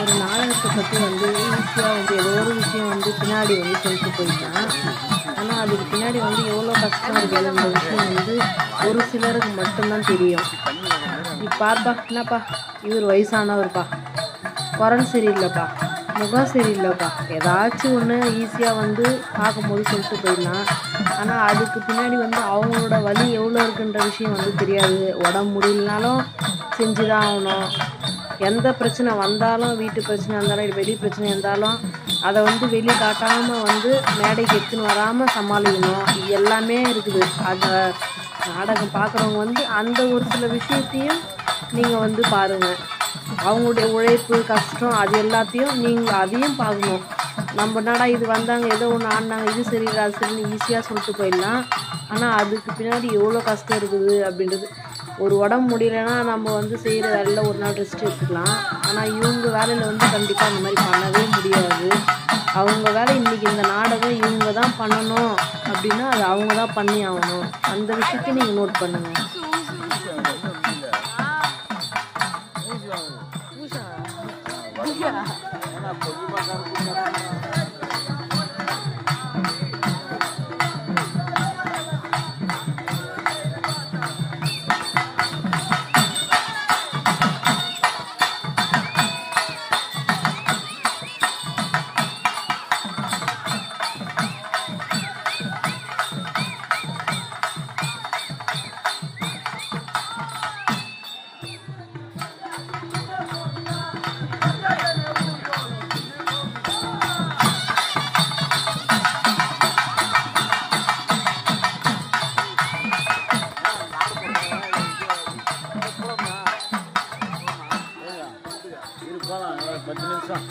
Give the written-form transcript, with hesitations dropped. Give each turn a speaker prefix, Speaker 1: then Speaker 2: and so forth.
Speaker 1: ஒரு நாடகத்தை பற்றி வந்து ஈஸியாக வந்து ஏதோ ஒரு விஷயம் வந்து பின்னாடி வந்து சொல்லிட்டு போயிட்டான். ஆனால் அதுக்கு பின்னாடி வந்து எவ்வளோ கஷ்டம் இருக்குதுன்ற விஷயம் வந்து ஒரு சிலருக்கு மட்டும்தான் தெரியும். பாருப்பா, என்னப்பா இவர் வயசானவர்ப்பா, குரல் சரியில்லைப்பா, முகம் சரியில்லைப்பா, ஏதாச்சும் ஒன்று ஈஸியாக வந்து பார்க்கும்போது சொல்லிட்டு போயிடலாம். ஆனால் அதுக்கு பின்னாடி வந்து அவங்களோட வலி எவ்வளோ இருக்குன்ற விஷயம் வந்து தெரியாது. உடம்பு முடியலனாலும் செஞ்சு தான் ஆகணும். எந்த பிரச்சனை வந்தாலும், வீட்டு பிரச்சனை இருந்தாலும் வெளி பிரச்சனை இருந்தாலும் அதை வந்து வெளியே காட்டாமல் வந்து மேடைக்கு எடுத்துன்னு வராமல் சமாளிக்கணும். இது எல்லாமே இருக்குது. அதை நாடகம் பார்க்குறவங்க வந்து அந்த ஒரு சில விஷயத்தையும் நீங்கள் வந்து பாருங்கள். அவங்களுடைய உழைப்பு கஷ்டம் அது எல்லாத்தையும் நீங்கள் அதையும் பார்க்கணும். நம்ம என்னடா இது வந்தாங்க ஏதோ ஒன்று ஆடினாங்க இது சரியில்லை அது சரின்னு ஈஸியாக சொல்லிட்டு போயிடலாம். ஆனால் அதுக்கு பின்னாடி எவ்வளோ கஷ்டம் இருக்குது அப்படின்றது. ஒரு உடம்பு முடியலைன்னா நம்ம வந்து செய்கிற வேலையில் ஒரு நாள் ரெஸ்ட் எடுத்துக்கலாம். ஆனால் இவங்க வேலையில் வந்து கண்டிப்பாக அந்த மாதிரி பண்ணவே முடியாது. அவங்க வேலை இன்றைக்கி இந்த நாடகம் இவங்க தான் பண்ணணும் அப்படின்னா அது அவங்க தான் பண்ணி ஆகணும். அந்த விஷயத்தையும் நீங்கள் நோட் பண்ணுங்கள்.
Speaker 2: போலாம் 10 நிமிஷம்.